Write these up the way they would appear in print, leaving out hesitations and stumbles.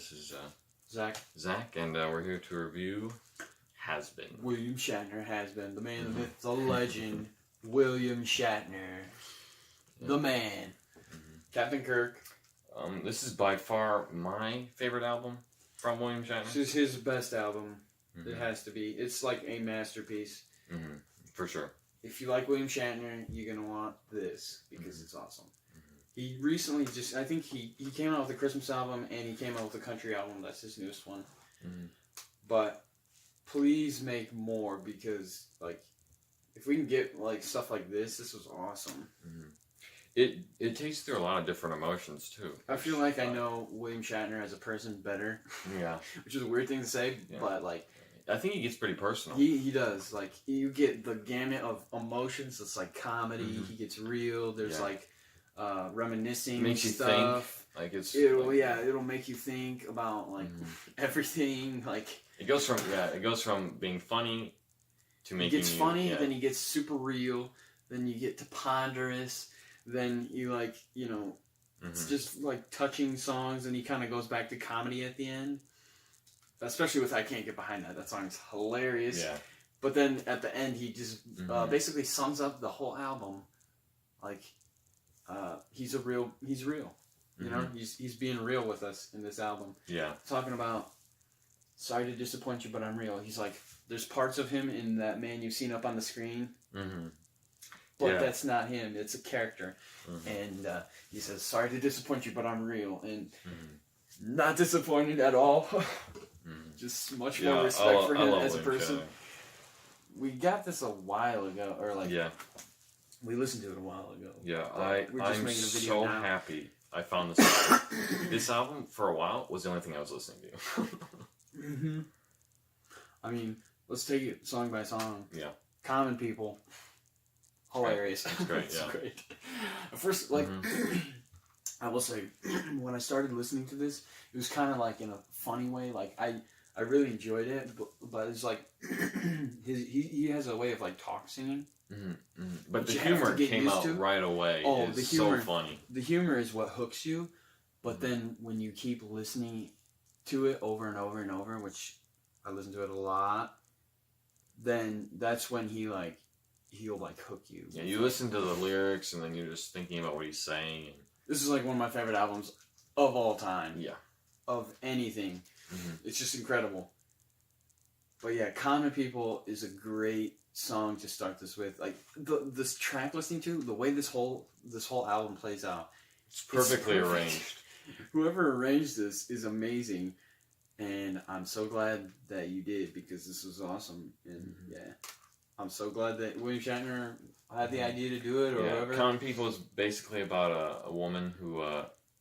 This is Zach, and we're here to review Has Been. William Shatner has been. The man, the myth, the legend, William Shatner. The man. Captain Kirk. This is by far my favorite album from William Shatner. This is his best album. It has to be. It's like a masterpiece. For sure. If you like William Shatner, you're going to want this because it's awesome. He recently I think he came out with a Christmas album and he came out with a country album. That's his newest one. But please make more because, like, if we can get, like, stuff like this was awesome. It takes through a lot of different emotions, too. I feel like I know William Shatner as a person better. Yeah. Which is a weird thing to say, but, like... I think he gets pretty personal. He does. Like, you get the gamut of emotions. It's like comedy. He gets real. There's, like... reminiscing makes you stuff. Think. Like it'll make you think about like everything. Like it goes from being funny to making. It gets funny, then he gets super real. Then you get to ponderous. Then you it's just like touching songs, and he kind of goes back to comedy at the end. Especially with "I Can't Get Behind That." That song's hilarious. Yeah. But then at the end, he just basically sums up the whole album, like. He's real. You know, he's being real with us in this album. Yeah. Talking about, sorry to disappoint you, but I'm real. He's like, there's parts of him in that man you've seen up on the screen, but that's not him. It's a character. And he says, sorry to disappoint you, but I'm real. And not disappointed at all. Just much more respect for him as a person. We got this a while ago, or like... Yeah. We listened to it a while ago. Yeah, I'm so happy I found this album. This album, for a while, was the only thing I was listening to. I mean, let's take it song by song. Yeah. Common People. Hilarious. It's great, It's great. First, like, I will say, when I started listening to this, it was kind of like in a funny way. Like, I really enjoyed it, but it's like, he has a way of, like, talk singing. But the humor came out right away. Oh, the humor! So funny. The humor is what hooks you, but then when you keep listening to it over and over and over, which I listen to it a lot, then that's when he'll hook you. Yeah, you listen to the lyrics and then you're just thinking about what he's saying. And... This is like one of my favorite albums of all time. Yeah, of anything. It's just incredible. But yeah, Common People is a great song to start this with. Like this track listening to, the way this whole album plays out. It's perfectly arranged. Whoever arranged this is amazing. And I'm so glad that you did because this was awesome. And I'm so glad that William Shatner had the idea to do it or whatever. Common People is basically about a woman who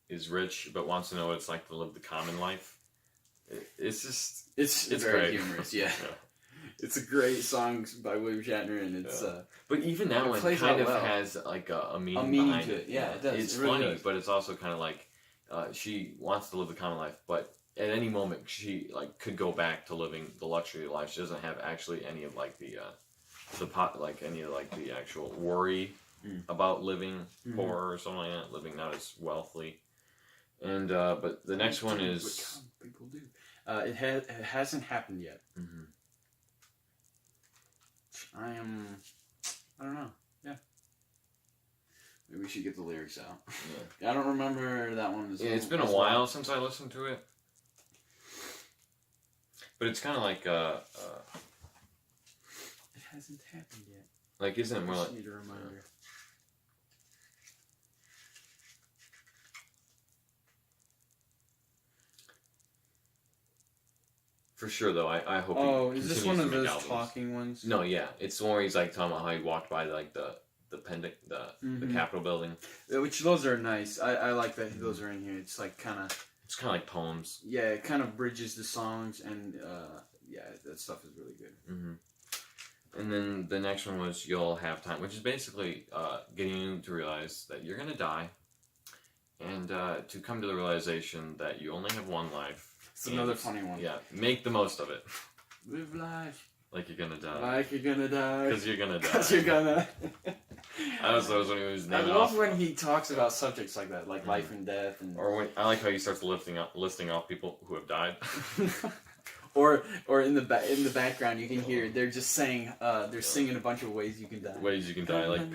is rich but wants to know what it's like to live the common life. It's very great. Humorous, yeah. It's a great song by William Shatner, and it's. But even that one kind of has like a meaning behind to it. Yeah, it does. It's funny, but it's also kind of like she wants to live the common life, but at any moment she could go back to living the luxury life. She doesn't have actually any of the actual worry about living poor or something like that, living not as wealthy. And but the next one is what people do. It hasn't happened yet. I don't know. Yeah. Maybe we should get the lyrics out. Yeah. I don't remember that one. It's been a while since I listened to it. But it's kind of like it hasn't happened yet. Like, isn't it more like... I just need a reminder. For sure, though, I hope. Oh, is this one of those talking ones? No, yeah, it's the one where he's like talking about how he walked by the Capitol building. Which those are nice. I like that those are in here. It's like kind of. It's kind of like poems. Yeah, it kind of bridges the songs, and that stuff is really good. And then the next one was "You'll Have Time," which is basically getting you to realize that you're gonna die, and to come to the realization that you only have one life. It's another funny one. Yeah, make the most of it. Live life like you're gonna die. Like you're gonna die. Because you're gonna die. Because you're gonna. I was when he was I naming love off. when he talks about subjects like that, like life and death, and Or when I like how he starts listing off people who have died. or in the background you can hear they're just saying they're singing a bunch of ways you can die. Ways you can die, like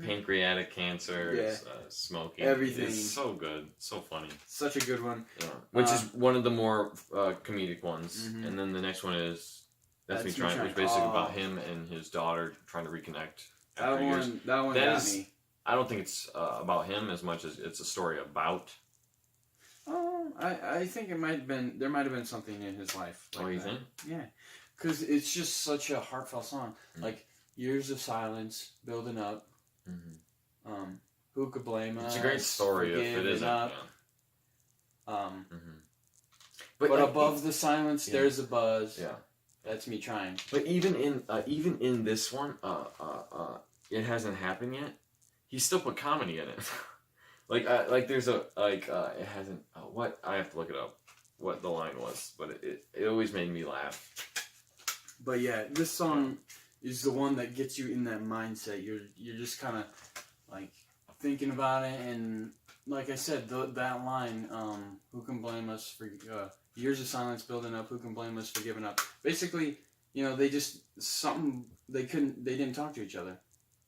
pancreatic cancer, smoking. Everything. It's so good, so funny. Such a good one. Yeah. Which is one of the more comedic ones. Mhm. And then the next one is That's Me Trying, which is basically about him and his daughter trying to reconnect after years. That one got me. I don't think it's about him as much as it's a story about. Oh, I think there might have been something in his life. Like You that. think? Yeah, because it's just such a heartfelt song. Mm. Like years of silence building up. Mm-hmm. Who could blame us? It's a great story if it isn't. Up. Yeah. Mm-hmm. But like, above the silence, there's a buzz. Yeah, That's me trying. But even in this one, it hasn't happened yet. He still put comedy in it. like there's a it hasn't. What I have to look it up. What the line was, but it always made me laugh. But yeah, this song is the one that gets you in that mindset. You're just kind of like thinking about it, and like I said, that line, "Who can blame us for years of silence building up? Who can blame us for giving up?" Basically, they just they didn't talk to each other,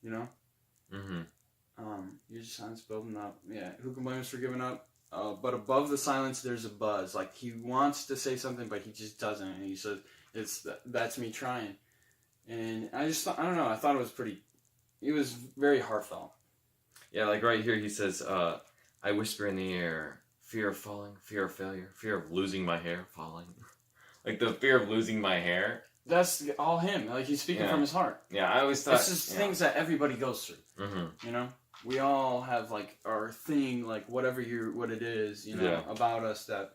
Mm-hmm. Years of silence building up. Yeah, who can blame us for giving up? But above the silence, there's a buzz. Like he wants to say something, but he just doesn't, and he says, "That's me trying." And I don't know. I thought it was very heartfelt. Yeah, like right here he says, I whisper in the air, fear of falling, fear of failure, fear of losing my hair, falling. Like the fear of losing my hair. That's all him. Like he's speaking from his heart. Yeah, I always thought... This is things that everybody goes through. Mm-hmm. We all have like our thing, like what it is, about us that,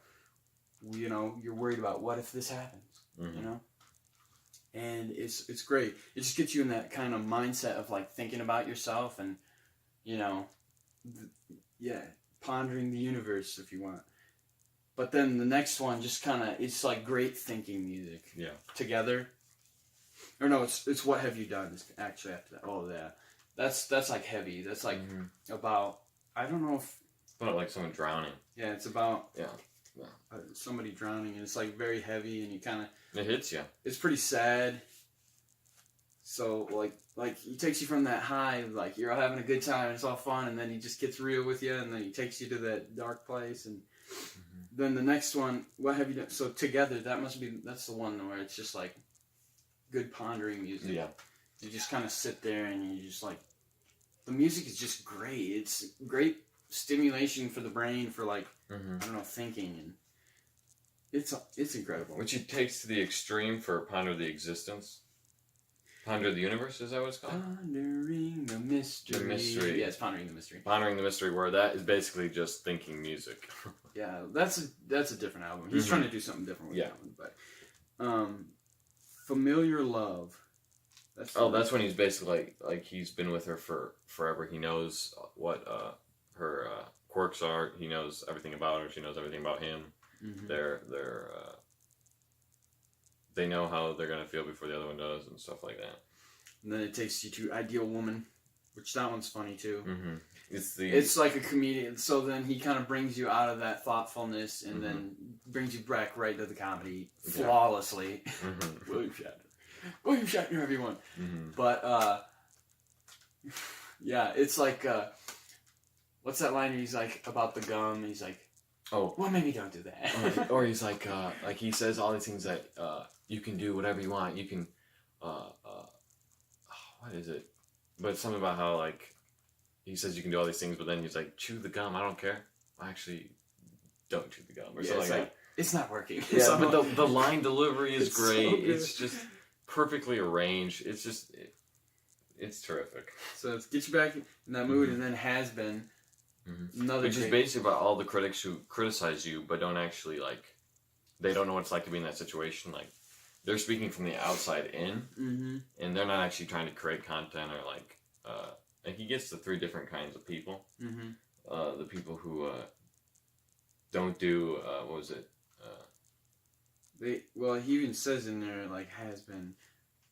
you're worried about. What if this happens? Mm-hmm. And it's great. It just gets you in that kind of mindset of like thinking about yourself and, pondering the universe if you want. But then the next one just kind of, it's like great thinking music. Yeah. Together. Or no, it's What Have You Done is actually after that. Oh, yeah. That's like heavy. That's like about, I don't know if... About like someone drowning. Yeah, it's about... Yeah. Somebody drowning, and it's like very heavy, and you kind of... It hits you. It's pretty sad. So, like he takes you from that high, like you're all having a good time, and it's all fun, and then he just gets real with you, and then he takes you to that dark place, and then the next one, What Have You Done? So Together, that's the one where it's just like good pondering music. Yeah. You just kind of sit there, and you just like, the music is just great. It's great stimulation for the brain for like, I don't know, thinking, and it's incredible. Which he takes to the extreme for Ponder the Existence. Ponder the Universe, is that what it's called? Pondering the Mystery. The Mystery. Yeah, it's Pondering the Mystery. Pondering the Mystery, where that is basically just thinking music. Yeah, that's a different album. He's trying to do something different with that one. But Familiar Love. That's when he's basically like he's been with her for forever. He knows what her quirks are. He knows everything about her. She knows everything about him. They know how they're gonna feel before the other one does and stuff like that. And then it takes you to Ideal Woman, which that one's funny too. It's like a comedian. So then he kind of brings you out of that thoughtfulness and then brings you back right to the comedy flawlessly. William Shatner, everyone. But yeah, it's like what's that line? He's like about the gum. He's like, oh, well, maybe don't do that. Or he's like he says all these things that you can do whatever you want. You can what is it? But it's something about how like he says you can do all these things, but then he's like, chew the gum. I don't care. Actually, don't chew the gum or something like that. It's not working. Yeah, but the line delivery is great. So it's just perfectly arranged. It's just it's terrific. So it gets you back in that mood, and then Has Been. Which is basically about all the critics who criticize you, but don't actually they don't know what it's like to be in that situation. Like they're speaking from the outside in, and they're not actually trying to create content or like he gets the three different kinds of people. The people who don't do what was it? He even says in there like has been,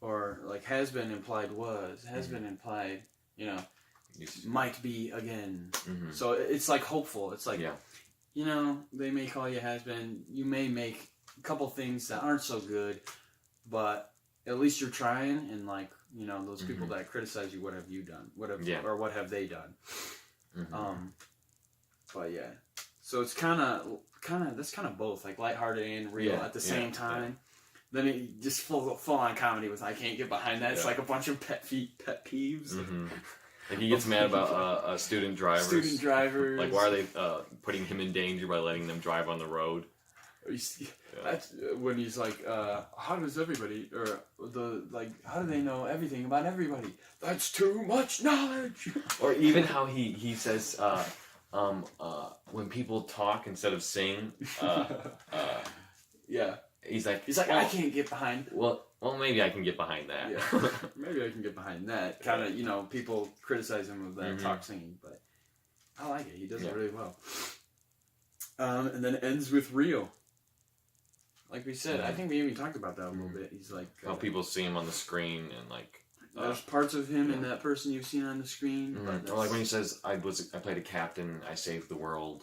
or like has been implied was, has been implied, might be again. So it's like hopeful. It's like, you know, they may call you has-been. You may make a couple things that aren't so good, but at least you're trying. And like, you know, those people that criticize you, what have you done? Or what have they done? But yeah, so it's kind of both, like lighthearted and real at the same time. Then it just full on comedy with I can't get behind that. It's like a bunch of pet peeves. Like he gets mad about student drivers. Student drivers. Like why are they putting him in danger by letting them drive on the road? That's when he's like, how does everybody, or how do they know everything about everybody? That's too much knowledge. Or even how he says, when people talk instead of sing, he's like, well, I can't get behind. Well, maybe I can get behind that. Yeah, maybe I can get behind that. Kind of, you know, people criticize him of that talk singing, but I like it. He does it really well. And then it ends with real. Like we said, I think we even talked about that a little bit. He's like how people see him on the screen and like there's parts of him and that person you've seen on the screen. Or like when he says, "I played a captain. I saved the world."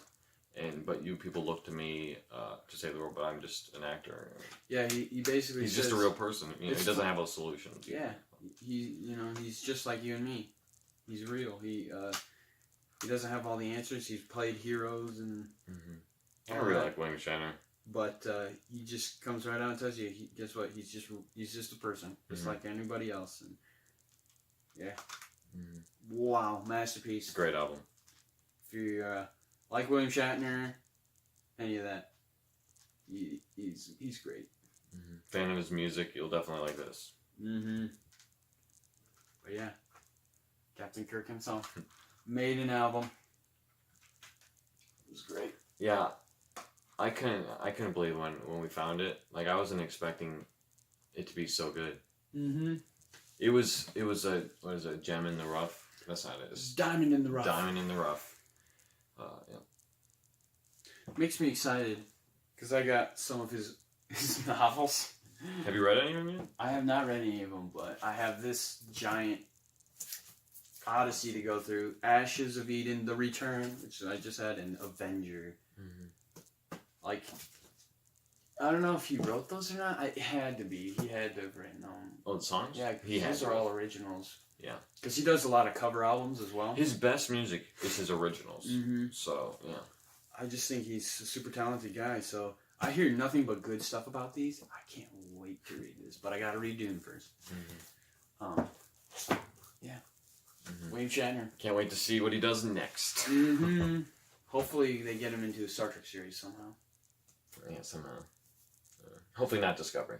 But you people look to me to save the world, but I'm just an actor. Yeah, he basically he's says, just a real person. You know, he doesn't have those solutions. Yeah, he's just like you and me. He's real. He doesn't have all the answers. He's played heroes and. I really like William Shatner. But he just comes right out and tells you, guess what? He's just a person, just like anybody else. And wow, masterpiece. Great album. If you like William Shatner, any of that, he's great. Fan of his music, you'll definitely like this. But yeah, Captain Kirk himself made an album. It was great. Yeah, I couldn't believe when we found it. Like I wasn't expecting it to be so good. It was a gem in the rough. That's not it. It's diamond in the rough. Diamond in the rough. Makes me excited because I got some of his novels. Have you read any of them yet? I have not read any of them, but I have this giant odyssey to go through. Ashes of Eden, The Return, which I just had, and Avenger. Like, I don't know if he wrote those or not. It had to be. He had to have written them. Oh, the songs? Yeah, those are all originals. Yeah. Because he does a lot of cover albums as well. His best music is his originals. So, yeah. I just think he's a super talented guy, so I hear nothing but good stuff about these. I can't wait to read this, but I gotta read Dune first. Yeah. William Shatner. Can't wait to see what he does next. Hopefully they get him into a Star Trek series somehow. Yeah, somehow. Hopefully not Discovery.